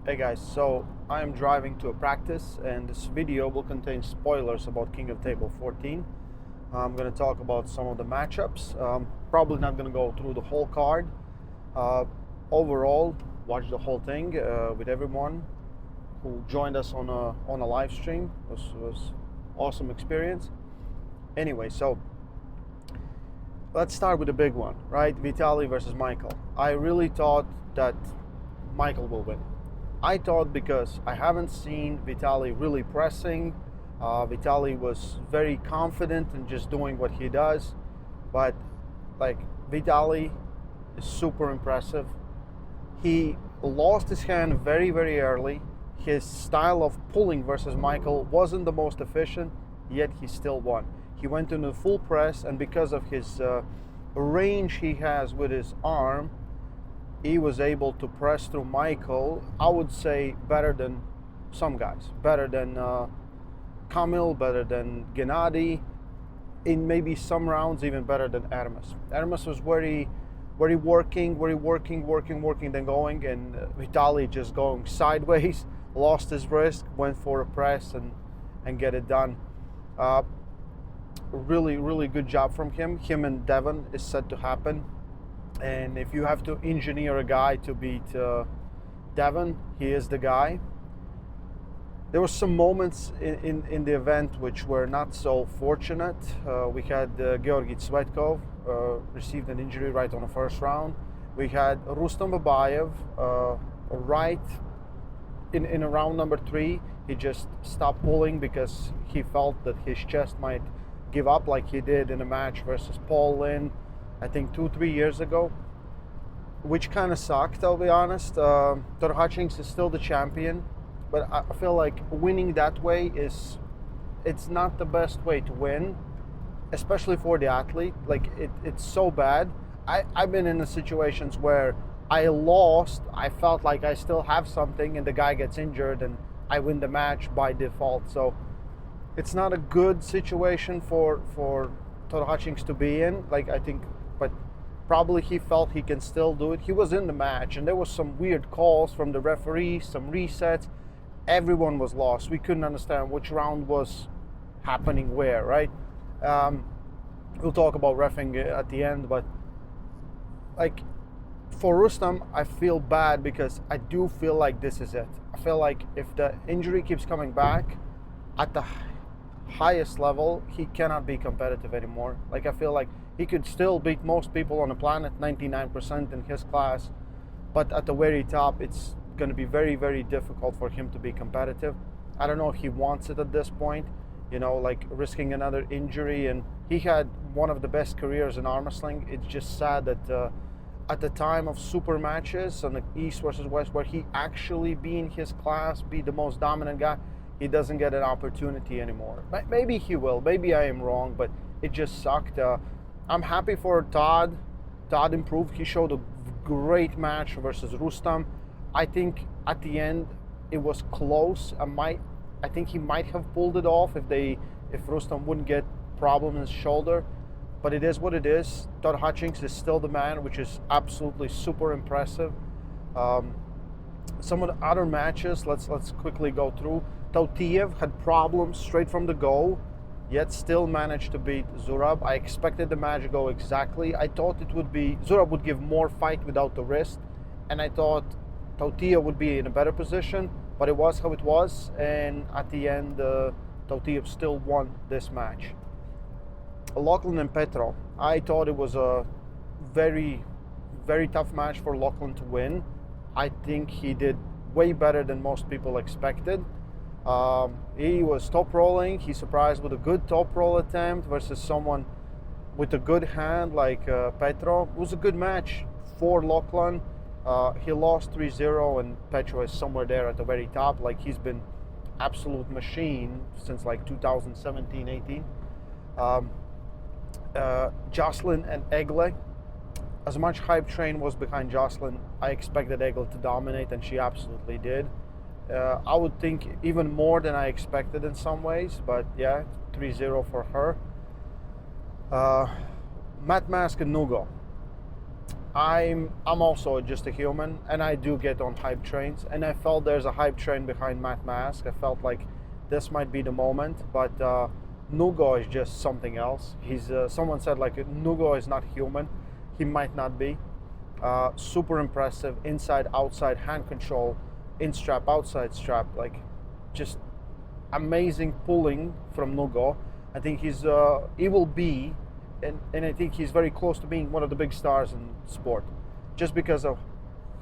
Hey guys, so I am driving to a practice and this video will contain spoilers about King of Table 14. I'm going to talk about some of the matchups. Probably not going to go through the whole card. Overall, watch the whole thing with everyone who joined us on a live stream. It was awesome experience. Anyway, so let's start with the big one, right? Vitali versus Michael. I really thought that Michael will win. I thought because I haven't seen Vitali really pressing. Vitali was very confident in just doing what he does. But like Vitali is super impressive. He lost his hand very, very early. His style of pulling versus Michael wasn't the most efficient, yet he still won. He went into full press, and because of his range he has with his arm, he was able to press through Michael, I would say better than some guys. Better than Kamil, better than Gennady. In maybe some rounds, even better than Armas. Armas was very working, then going, and Vitali just going sideways, lost his wrist, went for a press and get it done. Really good job from him. Him and Devon is set to happen. And if you have to engineer a guy to beat Devon, he is the guy. There were some moments in the event which were not so fortunate. We had Georgi Tsvetkov received an injury right on the first round. We had Rustam Babayev right in round number 3. He just stopped pulling because he felt that his chest might give up like he did in a match versus Paul Lynn, I think 2-3 years ago, which kind of sucked, I'll be honest. Todd Hutchings is still the champion, but I feel like winning that way it's not the best way to win, especially for the athlete. Like it's so bad. I've been in the situations where I lost, I felt like I still have something, and the guy gets injured and I win the match by default. So it's not a good situation for Todd Hutchings to be in. Like, I think, but probably he felt he can still do it. He was in the match, and there was some weird calls from the referee, some resets. Everyone was lost. We couldn't understand which round was happening where, right? We'll talk about reffing at the end, but like for Rustam, I feel bad because I do feel like this is it. I feel like if the injury keeps coming back at the highest level, he cannot be competitive anymore. Like, I feel like he could still beat most people on the planet, 99% in his class, but at the very top it's going to be very difficult for him to be competitive. I don't know if he wants it at this point, you know, like risking another injury. And he had one of the best careers in Armwrestling. It's just sad that at the time of super matches on the East versus West, where he actually be in his class, be the most dominant guy, he doesn't get an opportunity anymore. Maybe he will. Maybe I am wrong, but it just sucked. I'm happy for Todd. Todd improved. He showed a great match versus Rustam. I think at the end it was close. I think he might have pulled it off if Rustam wouldn't get problem in his shoulder. But it is what it is. Todd Hutchings is still the man, which is absolutely super impressive. Some of the other matches, let's quickly go through. Tautiev had problems straight from the go, yet still managed to beat Zurab. I expected the match to go exactly. I thought it would be Zurab would give more fight without the wrist, and I thought Tautiev would be in a better position, but it was how it was, and at the end Tautiev still won this match. Lachlan and Petro, I thought it was a very tough match for Lachlan to win. I think he did way better than most people expected. He was top rolling. He surprised with a good top roll attempt versus someone with a good hand like Petro. It was a good match for Lachlan. He lost 3-0, and Petro is somewhere there at the very top. Like, he's been absolute machine since like 2017-18. Jocelyn and Egle. As much hype train was behind Jocelyn, I expected Egle to dominate, and she absolutely did. I would think even more than I expected in some ways, but yeah, 3-0 for her. Matt Mask and Nugo. I'm also just a human, and I do get on hype trains, and I felt there's a hype train behind Matt Mask. I felt like this might be the moment, but Nugo is just something else. He's someone said like Nugo is not human. He might not be. Super impressive inside outside hand control, in strap outside strap, like just amazing pulling from Nugo. I think he will be, and I think he's very close to being one of the big stars in sport, just because of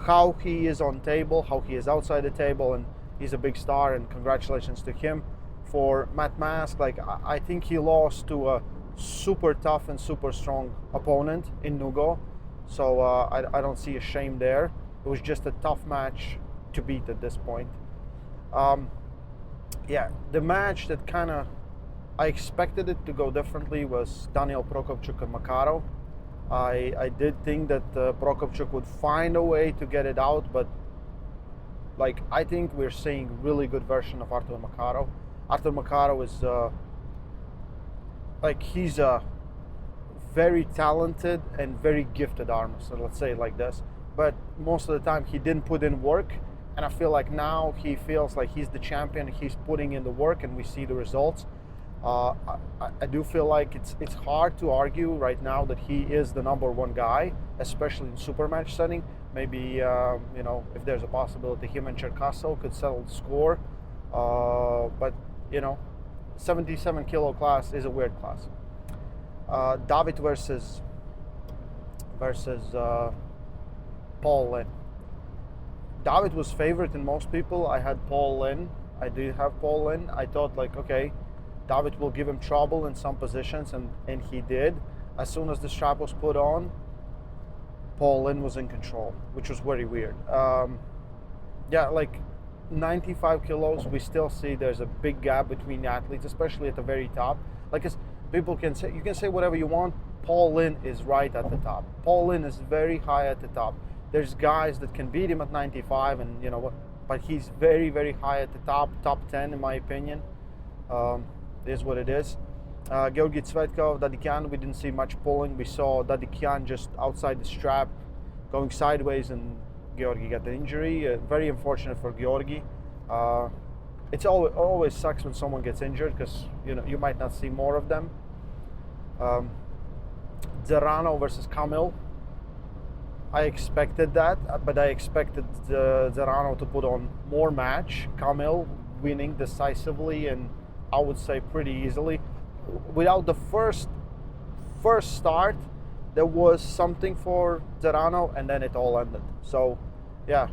how he is on table, how he is outside the table, and he's a big star. And congratulations to him. For Matt Mask, like I think he lost to a super tough and super strong opponent in Nugo, so I don't see a shame there. It was just a tough match to beat at this point. Yeah, the match that kind of I expected it to go differently was Daniel Prochuk and Macaro. I did think that Prochuk would find a way to get it out, but like I think we're seeing really good version of Artur Macaro. Artur Macaro is like he's a very talented and very gifted armist, so let's say it like this. But most of the time he didn't put in work, and I feel like now he feels like he's the champion. He's putting in the work, and we see the results. I do feel like it's hard to argue right now that he is the number one guy, especially in super match setting. Maybe you know, if there's a possibility him and Cherkassov could settle the score, but you know, 77 kilo class is a weird class. David versus Paul Lynn. David was favorite in most people. I had Paul Lynn. I did have Paul Lynn. I thought like, okay, David will give him trouble in some positions, and he did. As soon as the strap was put on, Paul Lynn was in control, which was very weird. Yeah, like 95 kilos, we still see there's a big gap between the athletes, especially at the very top. Like, as people can say, you can say whatever you want, Paul Lynn is right at the top. Paul Lynn is very high at the top. There's guys that can beat him at 95, and you know what, but he's very, very high at the top 10 in my opinion. It is what it is. Georgi Tsvetkov, Dadikyan, we didn't see much pulling. We saw Dadikyan just outside the strap going sideways, and Georgi got an injury. Very unfortunate for Georgi. It's always sucks when someone gets injured, because you know you might not see more of them. Zerano versus Kamil. I expected that, but I expected Zerano to put on more match. Kamil winning decisively, and I would say pretty easily. Without the first start, there was something for Zerano, and then it all ended. So yeah,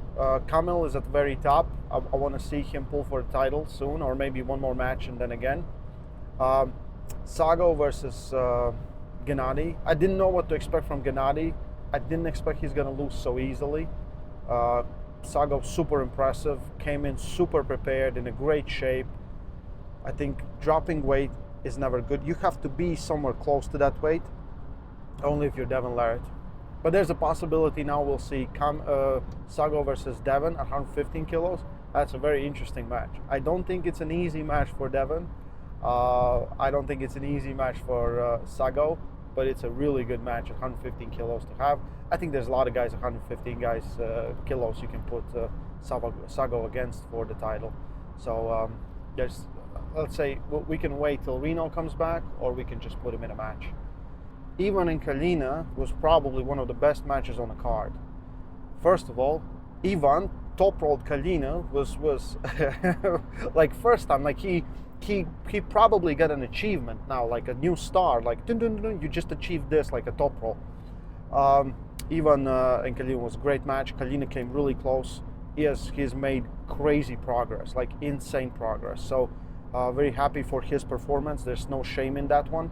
Kamil is at the very top. I want to see him pull for the title soon, or maybe one more match and then again. Sago versus Gennady. I didn't know what to expect from Gennady. I didn't expect he's going to lose so easily. Sago, super impressive, came in super prepared, in a great shape. I think dropping weight is never good. You have to be somewhere close to that weight, only if you're Devon Larratt. But there's a possibility now we'll see Sago versus Devon at 115 kilos. That's a very interesting match. I don't think it's an easy match for Devon. I don't think it's an easy match for Sago, but it's a really good match at 115 kilos to have. I think there's a lot of guys at 115 kilos you can put Sago against for the title. So there's, let's say, we can wait till Reno comes back, or we can just put him in a match. Ivan and Kalina was probably one of the best matches on the card. First of all, Ivan top rolled Kalina was like first time, like he probably got an achievement now, like a new star, like dun, dun, dun, you just achieved this, like a top roll. Ivan and Kalina was a great match. Kalina came really close. He's made crazy progress, like insane progress. So very happy for his performance. There's no shame in that one.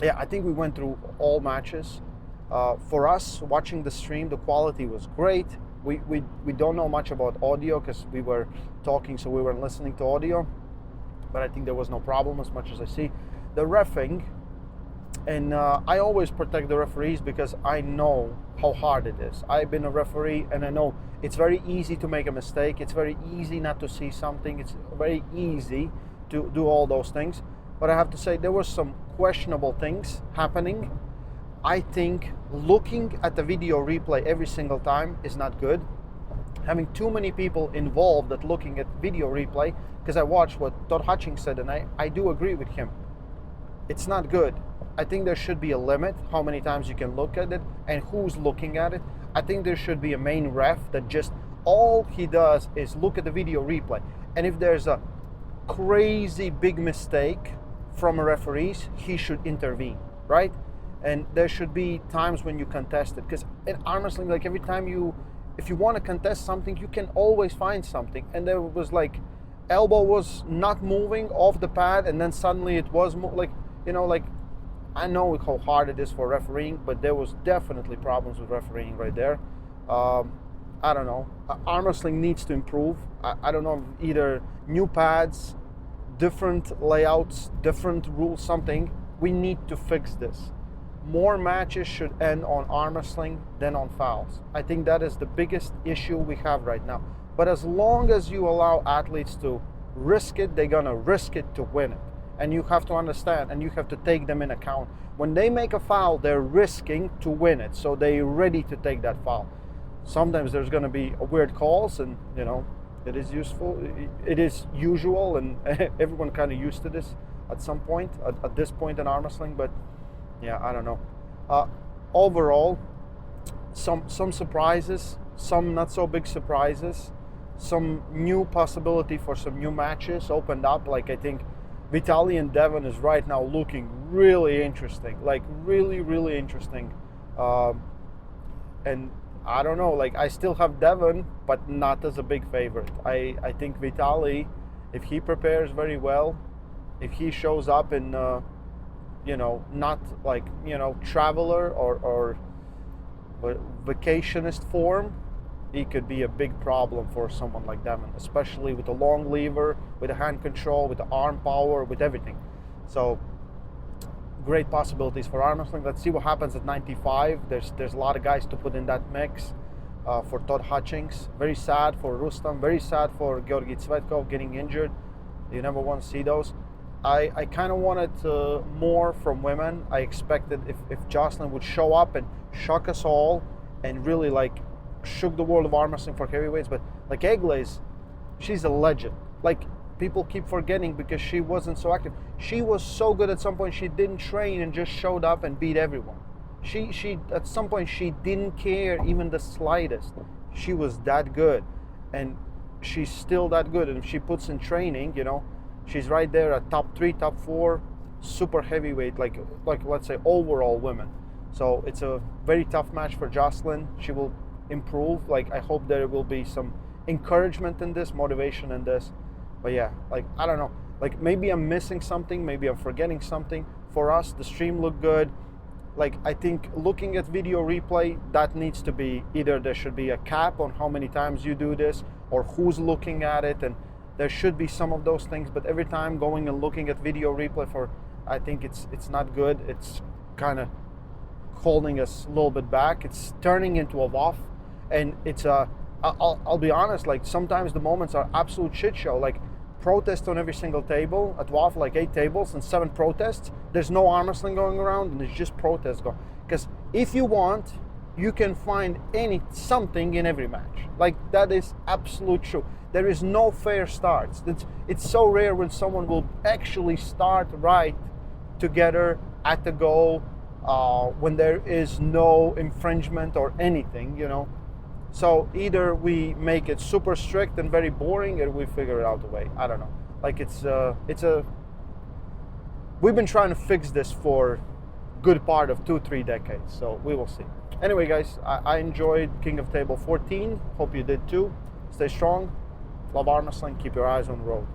Yeah, I think we went through all matches. For us, watching the stream, the quality was great. We don't know much about audio because we were talking, so we weren't listening to audio. But I think there was no problem as much as I see. The reffing, and I always protect the referees because I know how hard it is. I've been a referee, and I know it's very easy to make a mistake. It's very easy not to see something. It's very easy to do all those things. But I have to say there were some questionable things happening. I think looking at the video replay every single time is not good. Having too many people involved at looking at video replay, because I watched what Todd Hutchings said, and I do agree with him. It's not good. I think there should be a limit how many times you can look at it and who's looking at it. I think there should be a main ref that just all he does is look at the video replay. And if there's a crazy big mistake from a referee, he should intervene, right? And there should be times when you contest it. Because in arm wrestling, like every time if you want to contest something, you can always find something. And there was like, elbow was not moving off the pad, and then suddenly it was like, I know how hard it is for refereeing, but there was definitely problems with refereeing right there. I don't know. Arm wrestling needs to improve. I don't know, either new pads, different layouts, different rules, something. We need to fix this. More matches should end on arm wrestling than on fouls. I think that is the biggest issue we have right now. But as long as you allow athletes to risk it, they're gonna risk it to win it. And you have to understand, and you have to take them in account. When they make a foul, they're risking to win it, so they're ready to take that foul. Sometimes there's gonna be weird calls, and it is useful. It is usual, and everyone kind of used to this at some point, at this point in arm wrestling. But yeah, I don't know. Overall, some surprises, some not so big surprises, some new possibility for some new matches opened up. Like I think Vitali and Devon is right now looking really interesting, like really, really interesting. And I don't know, like I still have Devon, but not as a big favorite. I think Vitali, if he prepares very well, if he shows up in, not like, traveler or vacationist form, he could be a big problem for someone like Devon, especially with the long lever, with the hand control, with the arm power, with everything. So great possibilities for arm wrestling. Let's see what happens at 95. There's a lot of guys to put in that mix. For Todd Hutchings, very sad for Rustam, very sad for Georgi Tsvetkov getting injured. You never want to see those. I kind of wanted more from women. I expected if Jocelyn would show up and shock us all and really like shook the world of arm wrestling for heavyweights. But like Eglaze, she's a legend. Like people keep forgetting because she wasn't so active. She was so good at some point, she didn't train and just showed up and beat everyone. She at some point she didn't care even the slightest. She was that good, and she's still that good. And if she puts in training, she's right there at top 3, top 4, super heavyweight, like let's say overall women. So it's a very tough match for Jocelyn. She will improve. Like I hope there will be some encouragement in this, motivation in this. But yeah, like I don't know. Like maybe I'm missing something, maybe I'm forgetting something. For us, the stream looked good. Like I think looking at video replay, that needs to be either there should be a cap on how many times you do this or who's looking at it, and there should be some of those things. But every time going and looking at video replay I think it's not good. It's kind of holding us a little bit back. It's turning into a WOF, and it's I'll be honest, like sometimes the moments are absolute shit show. Like protest on every single table at WOF, like 8 tables and 7 protests. There's no arm wrestling going around, and there's just protests going. Because if you want, you can find something in every match. Like that is absolute true. There is no fair starts. It's so rare when someone will actually start right together at the goal, when there is no infringement or anything, So either we make it super strict and very boring, or we figure out a way. I don't know. Like we've been trying to fix this for good part of 2-3 decades. So we will see. Anyway, guys, I enjoyed King of Table 14. Hope you did too. Stay strong. Love arm wrestling. Keep your eyes on the road.